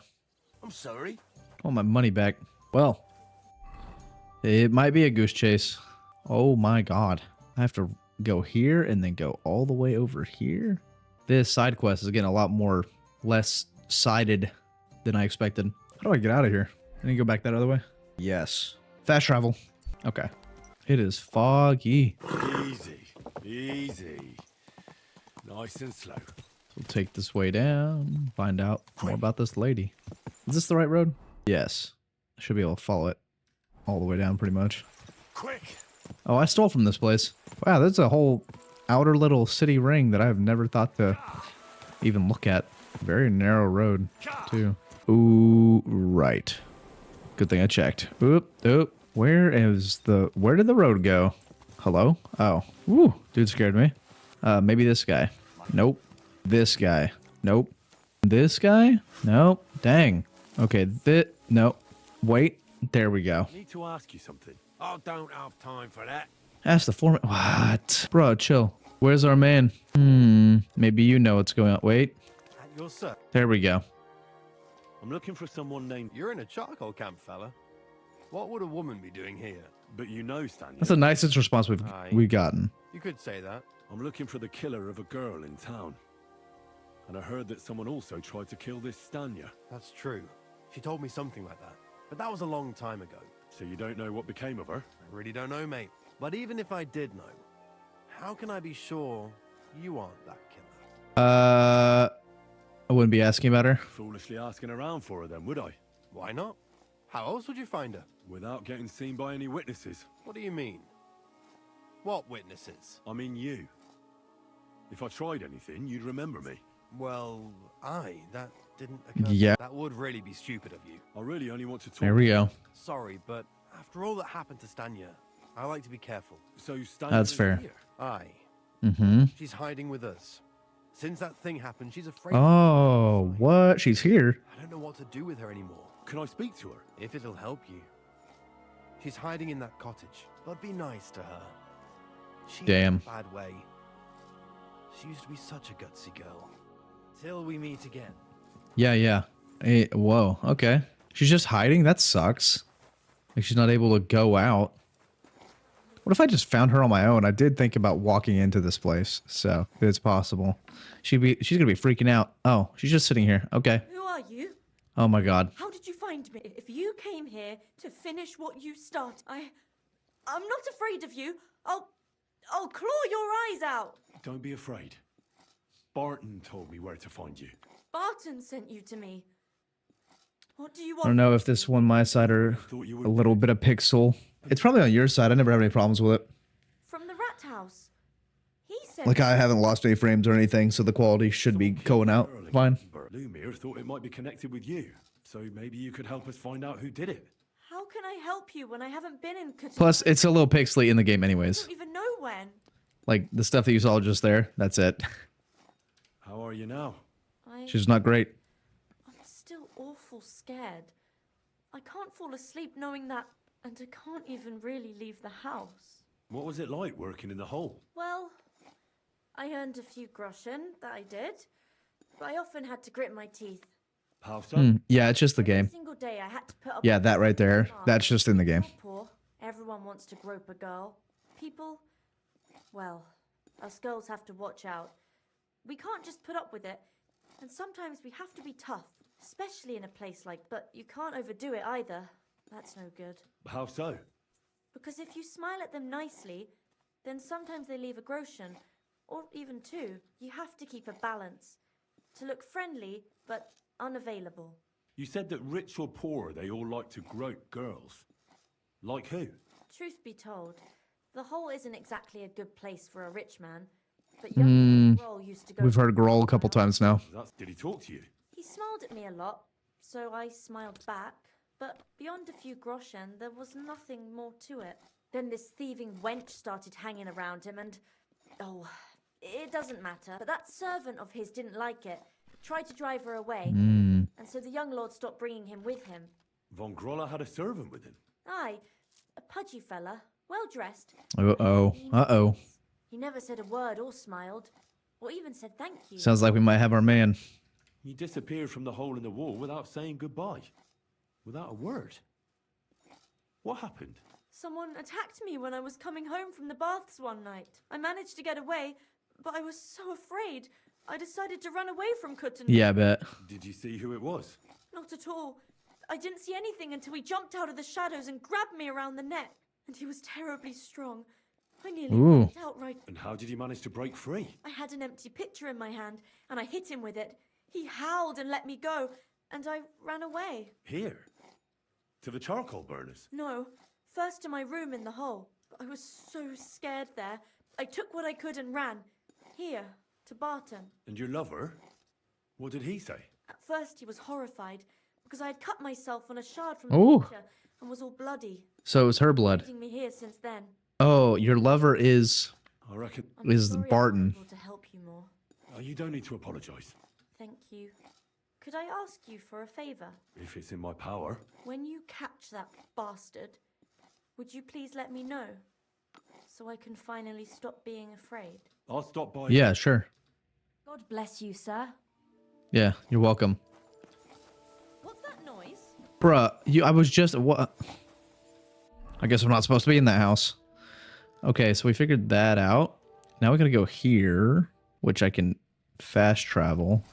I'm sorry. I want my money back. Well, it might be a goose chase. Oh my God. I have to go here and then go all the way over here. This side quest is getting a lot more less sided than I expected. How do I get out of here? I need to go back that other way. Yes. Fast travel. Okay. It is foggy. Easy. Nice and slow. We'll take this way down, find out more about this lady. Is this the right road? Yes. I should be able to follow it all the way down pretty much. Quick! Oh, I stole from this place. Wow, there's a whole outer little city ring that I've never thought to even look at. Very narrow road, too. Ooh, right. Good thing I checked. Oop. Where did the road go? Hello? Oh. Woo, dude scared me. Maybe this guy. Nope. This guy. Nope. This guy? Nope. Dang. Okay, nope. Wait. There we go. I need to ask you something. I don't have time for that. Ask the foreman. What? Bro, chill. Where's our man? Maybe you know what's going on. Wait. Your sir. There we go. I'm looking for someone named... You're in a charcoal camp, fella. What would a woman be doing here? But you know, Stanley. That's the nicest response we've gotten. You could say that. I'm looking for the killer of a girl in town. And I heard that someone also tried to kill this Stanya. That's true. She told me something like that. But that was a long time ago. So you don't know what became of her? I really don't know, mate. But even if I did know, how can I be sure you aren't that killer? I wouldn't be asking about her. Foolishly asking around for her then, would I? Why not? How else would you find her? Without getting seen by any witnesses. What do you mean? What witnesses? I mean you. If I tried anything, you'd remember me. Well, that didn't occur. Yeah. That would really be stupid of you. I really only want to talk. There we go. Sorry, but after all that happened to Stanya, I like to be careful. So Stanya That's is fair. here. Aye. Mm-hmm. She's hiding with us. Since that thing happened, she's afraid. Oh, what? She's here. I don't know what to do with her anymore. Can I speak to her? If it'll help you. She's hiding in that cottage, but be nice to her. She's Damn. in a bad way. She used to be such a gutsy girl. Till we meet again. Yeah, yeah. Hey, whoa. Okay. She's just hiding? That sucks. Like she's not able to go out. What if I just found her on my own? I did think about walking into this place, so it's possible. She's gonna be freaking out. Oh, she's just sitting here. Okay. Who are you? Oh my god. How did you find me? If you came here to finish what you start, I'm not afraid of you. I'll claw your eyes out. Don't be afraid. Barton told me where to find you. Barton sent you to me. What do you I want? don't know if this one my side or Thought you a would. little bit of pixel. It's probably on your side. I never have any problems with it. From the rat house. He said. Like I haven't lost any frames or anything, so the quality should be going out fine. Lumir thought it might be connected with you, so maybe you could help us find out who did it. How can I help you when I haven't been in Kuttenberg? Plus, it's a little pixely in the game I anyways. don't even know when. Like the stuff that you saw just there, that's it. How are you now? She's not great. I'm still awful scared. I can't fall asleep knowing that, and I can't even really leave the house. What was it like working in the hole? Well, I earned a few groschen, that I did, but I often had to grit my teeth. How so? Yeah, it's just the Every game. single day I had to put up Yeah, with that right there. remarks. That's just in the game. Not poor. Everyone wants to grope a girl. People, well, us girls have to watch out. We can't just put up with it, and sometimes we have to be tough, especially in a place like. But you can't overdo it either. That's no good. How so? Because if you smile at them nicely, then sometimes they leave a groschen, or even two. You have to keep a balance. To look friendly, but unavailable. You said that rich or poor, they all like to grope girls. Like who? Truth be told, the hole isn't exactly a good place for a rich man, but young Grohl used to go. We've heard Grohl a couple times now. Did he talk to you? He smiled at me a lot, so I smiled back, but beyond a few groschen, there was nothing more to it. Then this thieving wench started hanging around him, and oh, it doesn't matter. But that servant of his didn't like it, tried to drive her away, and so the young lord stopped bringing him with him. Von Grolla had a servant with him. Aye, a pudgy fella, well dressed. Uh-oh. He never said a word or smiled, or even said thank you. Sounds like we might have our man. He disappeared from the hole in the wall without saying goodbye. Without a word. What happened? Someone attacked me when I was coming home from the baths one night. I managed to get away, but I was so afraid. I decided to run away from Kuttenberg. Yeah, I bet. Did you see who it was? Not at all. I didn't see anything until he jumped out of the shadows and grabbed me around the neck. And he was terribly strong. I nearly went outright. And how did you manage to break free? I had an empty pitcher in my hand, and I hit him with it. He howled and let me go, and I ran away. Here? To the charcoal burners? No, first to my room in the hole. I was so scared there. I took what I could and ran. Here, to Barton. And your lover? What did he say? At first he was horrified, because I had cut myself on a shard from the pitcher and was all bloody. So it was her blood. Leading me here since then. Oh, your lover is I reckon. is Sorry Barton. I'm unable to help you more. Oh, you don't need to apologize. Thank you. Could I ask you for a favor? If it's in my power. When you catch that bastard, would you please let me know? So I can finally stop being afraid. I'll stop by. Yeah, sure. God bless you, sir. Yeah, you're welcome. What's that noise? Bruh, I was just what? I guess I'm not supposed to be in that house. Okay, so we figured that out. Now we gotta go here, which I can fast travel.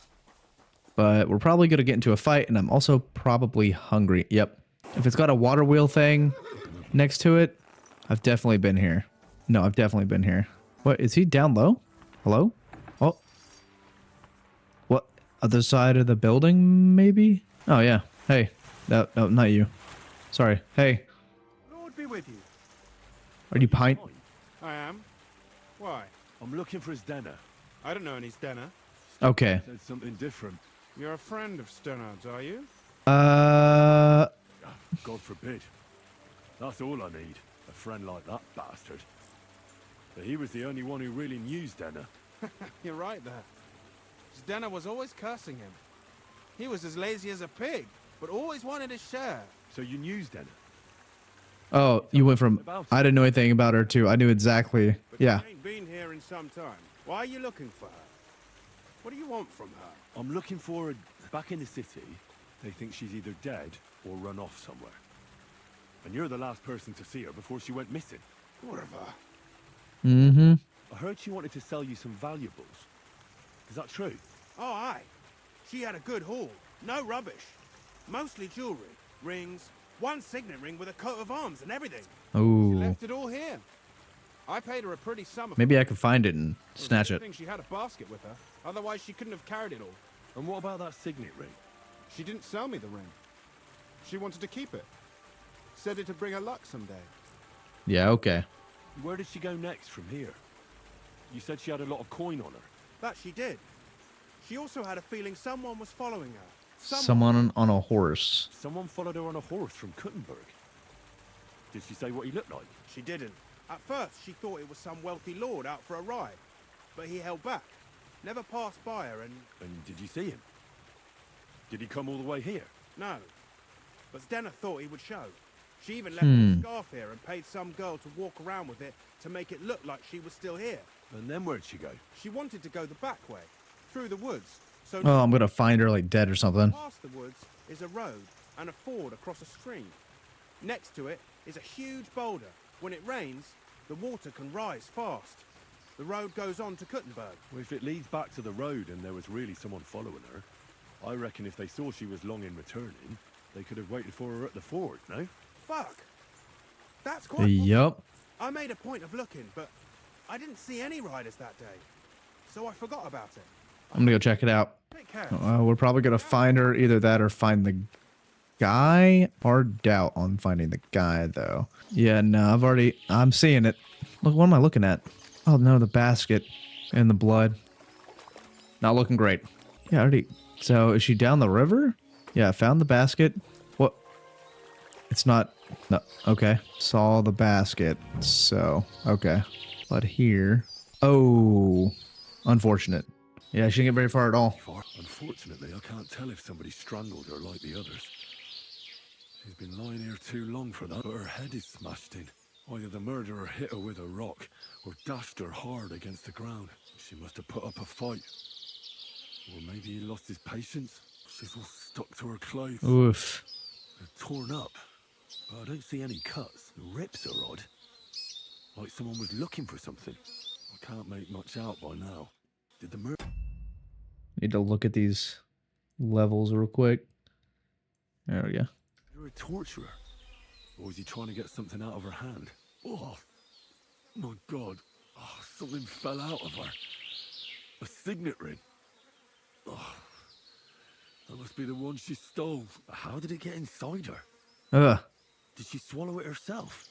But we're probably gonna get into a fight, and I'm also probably hungry. Yep. If it's got a water wheel thing next to it, I've definitely been here. No, I've definitely been here. What, is he down low? Hello? Oh. What? Other side of the building, maybe? Oh, yeah. Hey. No, not you. Sorry. Hey. Lord be with you. Are you pint? I am. Why? I'm looking for his denner. I don't know any Stenner. Okay. Said something different. You're a friend of Stannard's, are you? God forbid. That's all I need. A friend like that bastard. But he was the only one who really knew Stenner. You're right there. Stenner was always cursing him. He was as lazy as a pig, but always wanted his share. So you knew Stenner? Oh, you went from I didn't know anything about her to I knew exactly. But Yeah. she ain't been here in some time. Why are you looking for her? What do you want from her? I'm looking for her back in the city. They think she's either dead or run off somewhere. And you're the last person to see her before she went missing. Whatever. Mm-hmm. I heard she wanted to sell you some valuables. Is that true? Oh, aye. She had a good haul. No rubbish. Mostly jewelry, rings, one signet ring with a coat of arms and everything. She Ooh. left it all here. I paid her a pretty sum of Maybe I could find it and snatch I it. think she had a basket with her. Otherwise, she couldn't have carried it all. And what about that signet ring? She didn't sell me the ring. She wanted to keep it. Said it'd bring her luck someday. Yeah, okay. Where did she go next from here? You said she had a lot of coin on her. That she did. She also had a feeling someone was following her. Someone on a horse. Someone followed her on a horse from Kuttenberg. Did she say what he looked like? She didn't. At first, she thought it was some wealthy lord out for a ride. But he held back. Never passed by her and... And did you see him? Did he come all the way here? No. But Stenner thought he would show. She even left a scarf here and paid some girl to walk around with it to make it look like she was still here. And then where'd she go? She wanted to go the back way, through the woods. So Oh, I'm gonna find her like dead or something. past the woods is a road and a ford across a stream. Next to it is a huge boulder. When it rains, the water can rise fast. The road goes on to Kuttenberg. Well, if it leads back to the road and there was really someone following her, I reckon if they saw she was long in returning, they could have waited for her at the ford, no? Fuck! That's quite Yup. I made a point of looking, but I didn't see any riders that day. So I forgot about it. I'm gonna go check it out. Take care. We're probably gonna find her, either that or find the guy. Hard doubt on finding the guy though. Yeah, no, I'm seeing it. Look, what am I looking at? Oh no, the basket and the blood. Not looking great. Yeah, already. So is she down the river? Yeah, I found the basket. What? It's not. No. Okay. Saw the basket. So okay. But here. Oh, unfortunate. Yeah, she didn't get very far at all. Unfortunately, I can't tell if somebody strangled her like the others. She's been lying here too long for that, but her head is smashed in. Either the murderer hit her with a rock, or dashed her hard against the ground. She must have put up a fight. Or maybe he lost his patience. She's all stuck to her clothes. Oof. They're torn up, but I don't see any cuts. The rips are odd. Like someone was looking for something. I can't make much out by now. Did the murder... Need to look at these levels real quick. There we go. You're a torturer. Or was he trying to get something out of her hand? Oh, my God. Oh, something fell out of her. A signet ring. Oh, that must be the one she stole. How did it get inside her? Ugh. Did she swallow it herself?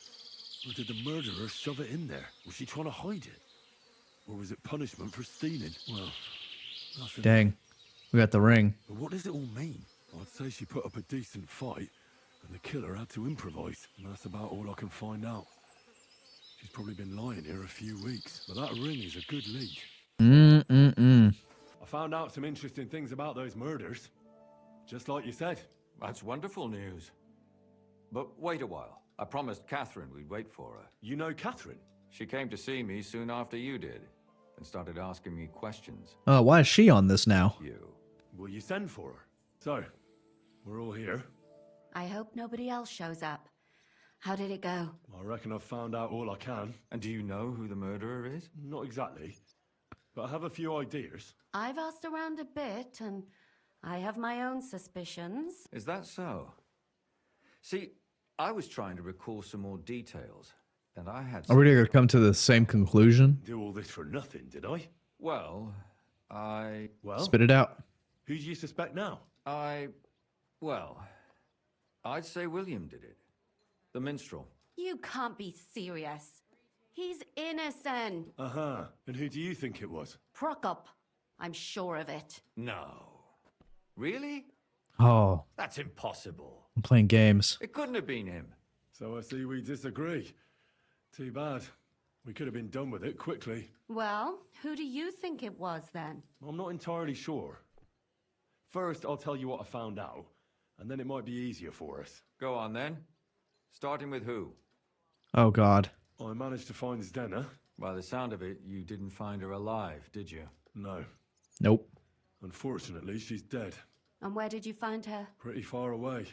Or did the murderer shove it in there? Was she trying to hide it? Or was it punishment for stealing? Well, nothing. Dang. We got the ring. But what does it all mean? I'd say she put up a decent fight, and the killer had to improvise, and that's about all I can find out. She's probably been lying here a few weeks, but that ring is a good lead. I found out some interesting things about those murders. Just like you said. That's wonderful news. But wait a while. I promised Katherine we'd wait for her. You know Katherine? She came to see me soon after you did, and started asking me questions. Why is she on this now? You. Will you send for her? So, we're all here. I hope nobody else shows up. How did it go? I reckon I've found out all I can. And do you know who the murderer is? Not exactly, but I have a few ideas. I've asked around a bit, and I have my own suspicions. Is that so? See, I was trying to recall some more details, and I had... Are we gonna come to the same conclusion? Do all this for nothing, did I? Well, Well? Spit it out. Who do you suspect now? Well, I'd say William did it. The minstrel. You can't be serious. He's innocent. Uh-huh. And who do you think it was? Prokop. I'm sure of it. No. Really? Oh, That's impossible. I'm playing games. It couldn't have been him. So I see we disagree. Too bad. We could have been done with it quickly. Well, who do you think it was then? I'm not entirely sure. First, I'll tell you what I found out, and then it might be easier for us. Go on then. Starting with who? Oh God. I managed to find Zdena. By the sound of it, you didn't find her alive, did you? No. Nope. Unfortunately, she's dead. And where did you find her? Pretty far away.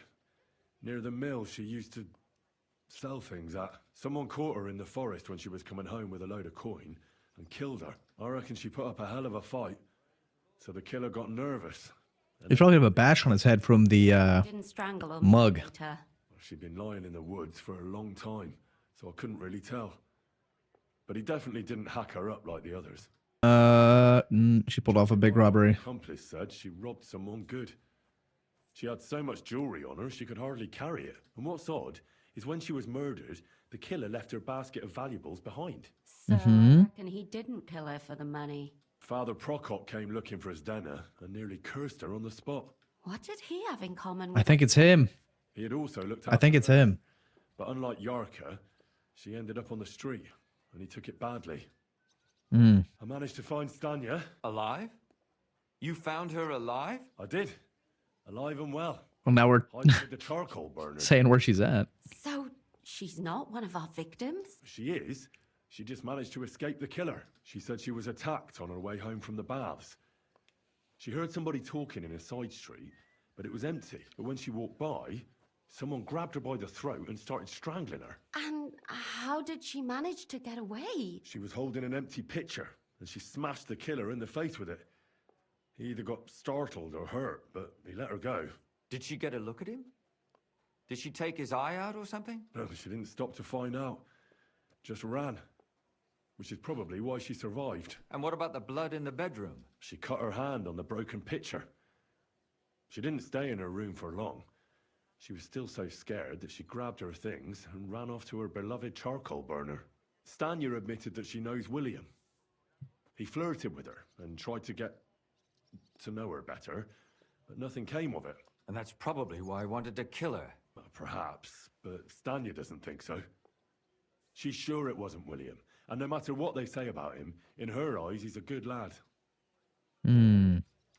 Near the mill she used to sell things at. Someone caught her in the forest when she was coming home with a load of coin and killed her. I reckon she put up a hell of a fight. So the killer got nervous. He probably have a bash on his head from the Didn't strangle her. mug. Later. She'd been lying in the woods for a long time, so I couldn't really tell. But he definitely didn't hack her up like the others. She pulled off a big robbery. Accomplice said she robbed someone good. She had so much jewelry on her she could hardly carry it. And what's odd is when she was murdered, the killer left her basket of valuables behind. So I reckon he didn't kill her for the money. Father Prokop came looking for Zdena and nearly cursed her on the spot. What did he have in common with I think it's him. He had also looked I think it's him. But unlike Jarka, she ended up on the street, and he took it badly. Mm. I managed to find Stanya. Alive? You found her alive? I did. Alive and well. Well, now we're Hiding with the charcoal burner. saying where she's at. So she's not one of our victims? She is. She just managed to escape the killer. She said she was attacked on her way home from the baths. She heard somebody talking in a side street, but it was empty. But when she walked by, someone grabbed her by the throat and started strangling her. And how did she manage to get away? She was holding an empty pitcher, and she smashed the killer in the face with it. He either got startled or hurt, but he let her go. Did she get a look at him? Did she take his eye out or something? No, she didn't stop to find out. Just ran. Which is probably why she survived. And what about the blood in the bedroom? She cut her hand on the broken pitcher. She didn't stay in her room for long. She was still so scared that she grabbed her things and ran off to her beloved charcoal burner. Stanya admitted that she knows William. He flirted with her and tried to get to know her better, but nothing came of it. And that's probably why I wanted to kill her. Well, perhaps, but Stanya doesn't think so. She's sure it wasn't William, and no matter what they say about him, in her eyes he's a good lad. Hmm.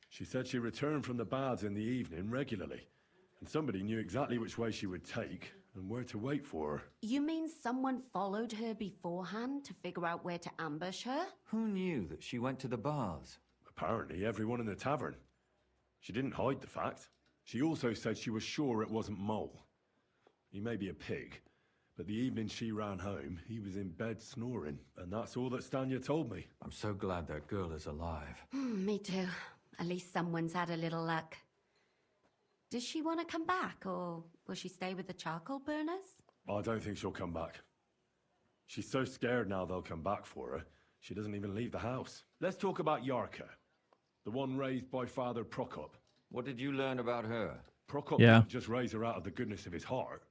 She said she returned from the baths in the evening regularly, and somebody knew exactly which way she would take and where to wait for her. You mean someone followed her beforehand to figure out where to ambush her? Who knew that she went to the baths? Apparently everyone in the tavern. She didn't hide the fact. She also said she was sure it wasn't Mole. He may be a pig, but the evening she ran home, he was in bed snoring, and that's all that Stanya told me. I'm so glad that girl is alive. Me too. At least someone's had a little luck. Does she want to come back, or will she stay with the charcoal burners? I don't think she'll come back. She's so scared now they'll come back for her, she doesn't even leave the house. Let's talk about Jarka, the one raised by Father Prokop. What did you learn about her? Prokop Yeah. didn't just raise her out of the goodness of his heart.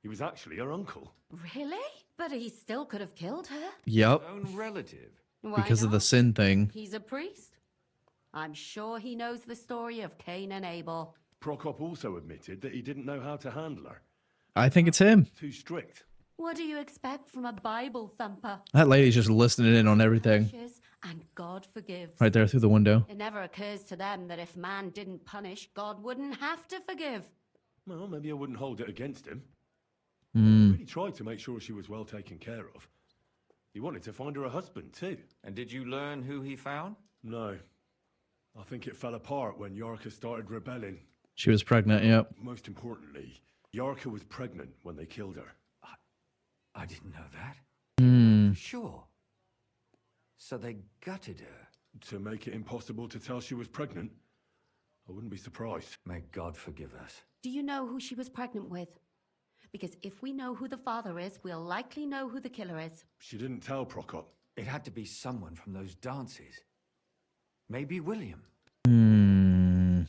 He was actually her uncle. Really? But he still could have killed her. Yep. His own relative. Why Because of the not? sin thing. He's a priest. I'm sure he knows the story of Cain and Abel. Prokop also admitted that he didn't know how to handle her. I think it's him. Too strict. What do you expect from a Bible thumper? That lady's just listening in on everything. Punishes and God forgives. Right there through the window. It never occurs to them that if man didn't punish, God wouldn't have to forgive. Well, maybe I wouldn't hold it against him. Hmm. He really tried to make sure she was well taken care of. He wanted to find her a husband, too. And did you learn who he found? No. I think it fell apart when Jarka started rebelling. She was pregnant, yep. Most importantly, Jarka was pregnant when they killed her. I didn't know that. Hmm. Sure. So they gutted her. To make it impossible to tell she was pregnant, I wouldn't be surprised. May God forgive us. Do you know who she was pregnant with? Because if we know who the father is, we'll likely know who the killer is. She didn't tell Prokop. It had to be someone from those dances. Maybe William. Hmm.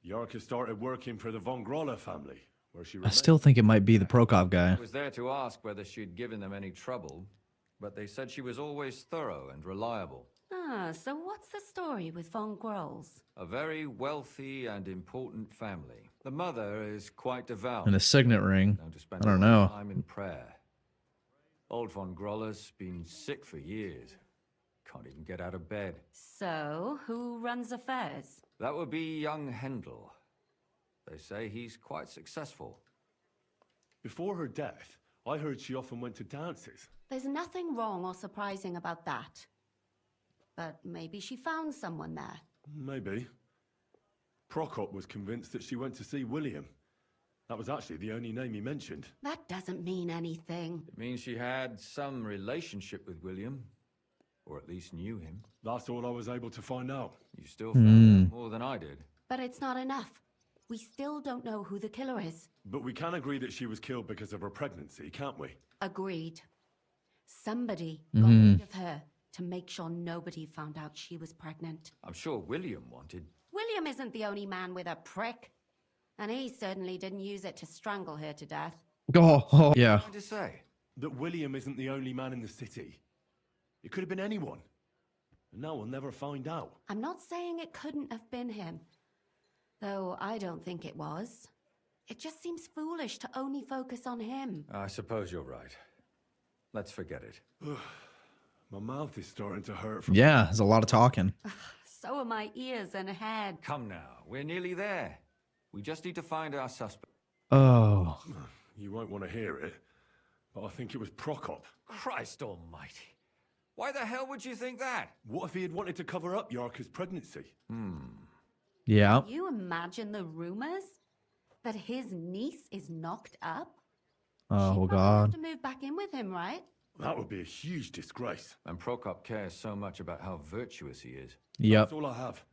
Jarka started working for the von Grolla family, where she I remained. still think it might be the Prokop guy. I was there to ask whether she'd given them any trouble, but they said she was always thorough and reliable. Ah, so what's the story with Von Grolls? A very wealthy and important family. The mother is quite devout. And a signet ring. Known to spend I don't a lot of know. time in prayer. Old von Groller's been sick for years. Can't even get out of bed. So, who runs affairs? That would be young Hendel. They say he's quite successful. Before her death, I heard she often went to dances. There's nothing wrong or surprising about that. But maybe she found someone there. Maybe. Prokop was convinced that she went to see William. That was actually the only name he mentioned. That doesn't mean anything. It means she had some relationship with William. Or at least knew him. That's all I was able to find out. You still found out more than I did. But it's not enough. We still don't know who the killer is. But we can agree that she was killed because of her pregnancy, can't we? Agreed. Somebody got rid of her to make sure nobody found out she was pregnant. I'm sure William wanted. William isn't the only man with a prick. And he certainly didn't use it to strangle her to death. Oh, yeah. What did you say? That William isn't the only man in the city. It could have been anyone. And now we'll never find out. I'm not saying it couldn't have been him. Though I don't think it was. It just seems foolish to only focus on him. I suppose you're right. Let's forget it. My mouth is starting to hurt from... Yeah, there's a lot of talking. So are my ears and head. Come now, we're nearly there. We just need to find our suspect. Oh. You won't want to hear it, but I think it was Prokop. Christ almighty. Why the hell would you think that? What if he had wanted to cover up Jarka's pregnancy? Yeah. Can you imagine the rumors? That his niece is knocked up? Oh, She'd probably God. have to move back in with him, right? That would be a huge disgrace. And Prokop cares so much about how virtuous he is. Yep. That's all I have.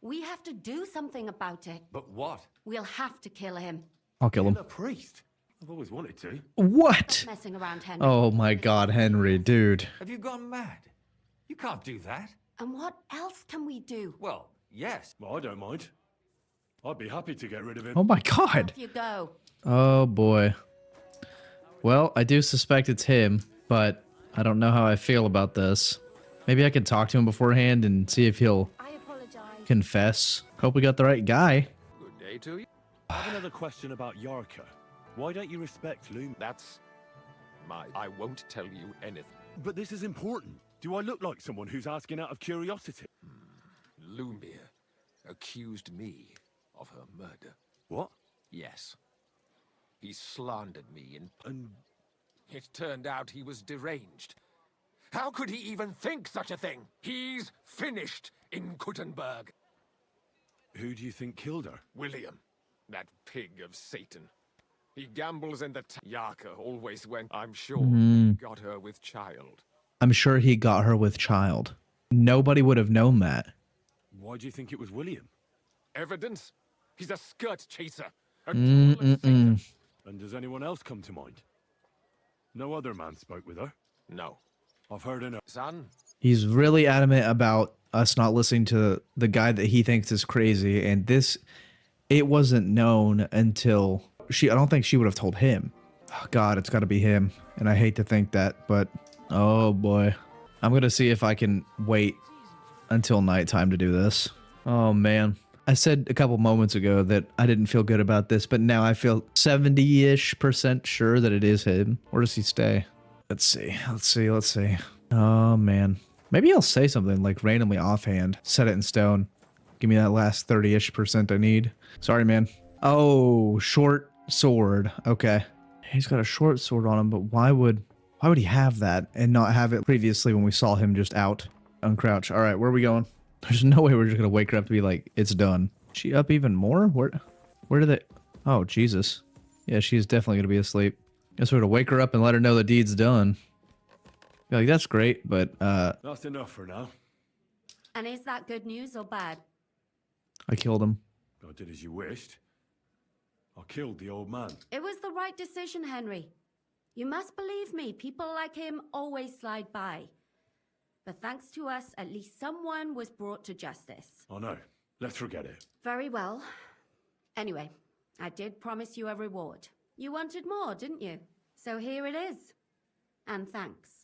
We have to do something about it. But what? We'll have to kill him. I'll kill him. A priest. I've always wanted to. What? Messing around, Henry. Oh my God, Henry, dude. Have you gone mad? You can't do that. And what else can we do? Well, yes. Well, I don't mind. I'd be happy to get rid of him. Oh my God. Off you go. Oh boy. Well, I do suspect it's him, but I don't know how I feel about this. Maybe I can talk to him beforehand and see if he'll I apologize. confess. Hope we got the right guy. Good day to you. I have another question about Jarka. Why don't you respect Lumir? That's I won't tell you anything. But this is important. Do I look like someone who's asking out of curiosity? Lumir accused me of her murder. What? Yes. He slandered me And it turned out he was deranged. How could he even think such a thing? He's finished in Kuttenberg. who do you think killed her? William, that pig of Satan. He gambles in the Jarka always went. I'm sure he got her with child. I'm sure he got her with child. Nobody would have known that. Why do you think it was William? Evidence? He's a skirt chaser. A tool of Satan. And does anyone else come to mind? No other man spoke with her? No. I've heard in her... Son, He's really adamant about us not listening to the guy that he thinks is crazy, and this, it wasn't known until I don't think she would have told him. Oh, God, it's got to be him, and I hate to think that, but oh boy. I'm going to see if I can wait until nighttime to do this. Oh man. I said a couple moments ago that I didn't feel good about this, but now I feel 70-ish% sure that it is him. Where does he stay? Let's see. Oh man. Maybe I'll say something like randomly offhand. Set it in stone. Give me that last 30-ish% I need. Sorry, man. Oh, short sword. Okay. He's got a short sword on him, but why would he have that and not have it previously when we saw him just out? Uncrouch. All right, where are we going? There's no way we're just gonna wake her up to be like, it's done. Is she up even more? Where did they? Oh, Jesus. Yeah, she's definitely gonna be asleep. Guess we're gonna wake her up and let her know the deed's done. Be like, that's great, but That's enough for now. And is that good news or bad? I killed him. I did as you wished. I killed the old man. It was the right decision, Henry. You must believe me, people like him always slide by. But thanks to us, at least someone was brought to justice. I know. Let's forget it. Very well. Anyway, I did promise you a reward. You wanted more, didn't you? So here it is. And thanks.